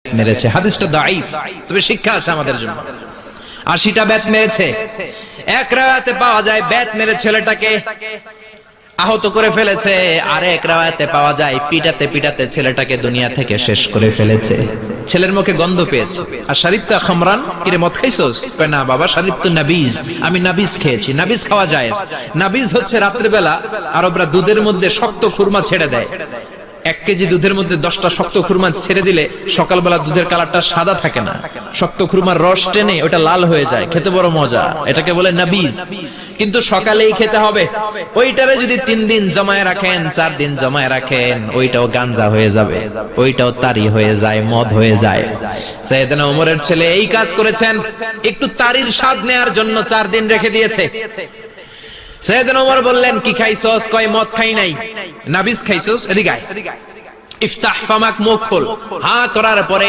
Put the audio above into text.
মেরেছে। হাদিসটা দাঈফ, তবে শিক্ষা আছে আমাদের জন্য। 80টা ব্যাট মেরেছে। এক রাওয়ায়াতে পাওয়া যায় ব্যাট মেরে ছেলেটাকে আহত করে ফেলেছে, আর এক রাওয়ায়াতে পাওয়া যায় পিটাতে পিটাতে ছেলেটাকে দুনিয়া থেকে শেষ করে ফেলেছে। ছেলের মুখে গন্ধ পেয়েছে। আর শরীবতা খামরান, কিরে মদ খাইছস? কয় না বাবা, শরীবতু নাবিজ, আমি নাবিজ খেয়েছি। নাবিজ খাওয়া যায়। নাবিজ হচ্ছে রাত্রিবেলা আরবরা দুধের মধ্যে শক্ত খুরমা ছেড়ে দেয়। 1 কেজি দুধের মধ্যে 10টা শক্ত খুরমা ছেড়ে দিলে সকালবেলা দুধের কালারটা সাদা থাকে না, শক্ত খুরমার রস টেনে ওটা লাল হয়ে যায়, খেতে বড় মজা। এটাকে বলে নাবিজ। কিন্তু সকালেই খেতে হবে। ওইটারে যদি 3 দিন জমায়ে রাখেন, 4 দিন জমায়ে রাখেন, ওইটাও গাঞ্জা হয়ে যাবে, ওইটাও তারি হয়ে যায়, মদ হয়ে যায়। সাইয়েদনা ওমরের ছেলে এই কাজ করেছেন, একটু তারির স্বাদ নেয়ার জন্য 4 দিন রেখে দিয়েছে। সাইয়েদনা ওমর বললেন, কি খাইছস? কয় মদ খাই নাই। নাবিজ খাইছস? এদিকে আয়, ইফতাহ ফামাক, মুখ খোল। হা করার পরে